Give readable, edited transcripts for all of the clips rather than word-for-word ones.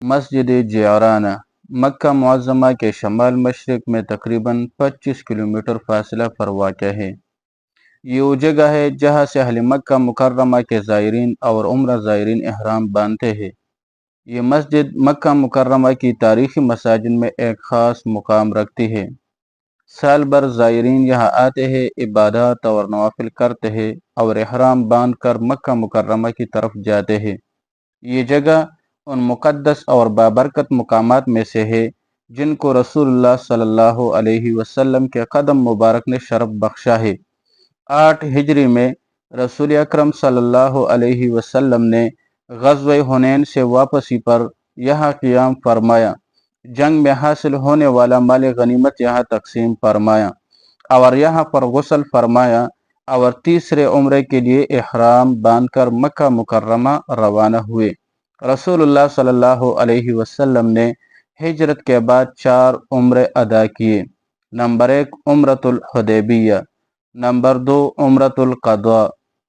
مسجد جعرانہ مکہ معظمہ کے شمال مشرق میں تقریباً 25 کلومیٹر فاصلہ پر واقع ہے۔ یہ وہ جگہ ہے جہاں سے اہل مکہ مکرمہ کے زائرین اور عمرہ زائرین احرام باندھتے ہیں۔ یہ مسجد مکہ مکرمہ کی تاریخی مساجد میں ایک خاص مقام رکھتی ہے۔ سال بھر زائرین یہاں آتے ہیں، عبادات اور نوافل کرتے ہیں اور احرام باندھ کر مکہ مکرمہ کی طرف جاتے ہیں۔ یہ جگہ ان مقدس اور بابرکت مقامات میں سے ہے جن کو رسول اللہ صلی اللہ علیہ وسلم کے قدم مبارک نے شرف بخشا ہے۔ 8 ہجری میں رسول اکرم صلی اللہ علیہ وسلم نے غزوہ حنین سے واپسی پر یہاں قیام فرمایا، جنگ میں حاصل ہونے والا مال غنیمت یہاں تقسیم فرمایا اور یہاں پر غسل فرمایا اور تیسرے عمرے کے لیے احرام باندھ کر مکہ مکرمہ روانہ ہوئے۔ رسول اللہ صلی اللہ علیہ وسلم نے ہجرت کے بعد 4 عمرے ادا کیے۔ نمبر 1 عمرۃ الحدیبیہ، نمبر 2 عمرۃ القضاء،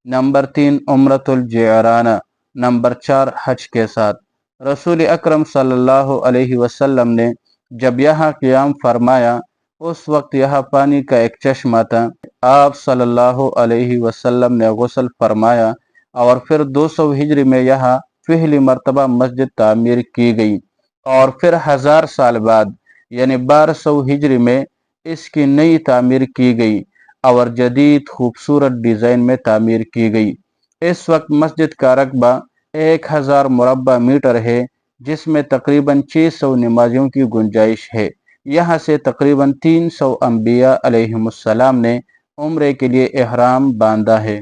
نمبر 3 عمرۃ الجعرانہ، نمبر 4 حج کے ساتھ۔ رسول اکرم صلی اللہ علیہ وسلم نے جب یہاں قیام فرمایا اس وقت یہاں پانی کا ایک چشمہ تھا۔ آپ صلی اللہ علیہ وسلم نے غسل فرمایا اور پھر 200 ہجری میں یہاں پہلی مرتبہ مسجد تعمیر کی گئی اور پھر 1000 سال بعد یعنی 1200 ہجری میں اس کی نئی تعمیر کی گئی اور جدید خوبصورت ڈیزائن میں تعمیر کی گئی۔ اس وقت مسجد کا رقبہ 1000 مربع میٹر ہے، جس میں تقریباً 600 نمازیوں کی گنجائش ہے۔ یہاں سے تقریباً 300 انبیاء علیہم السلام نے عمرے کے لیے احرام باندھا ہے۔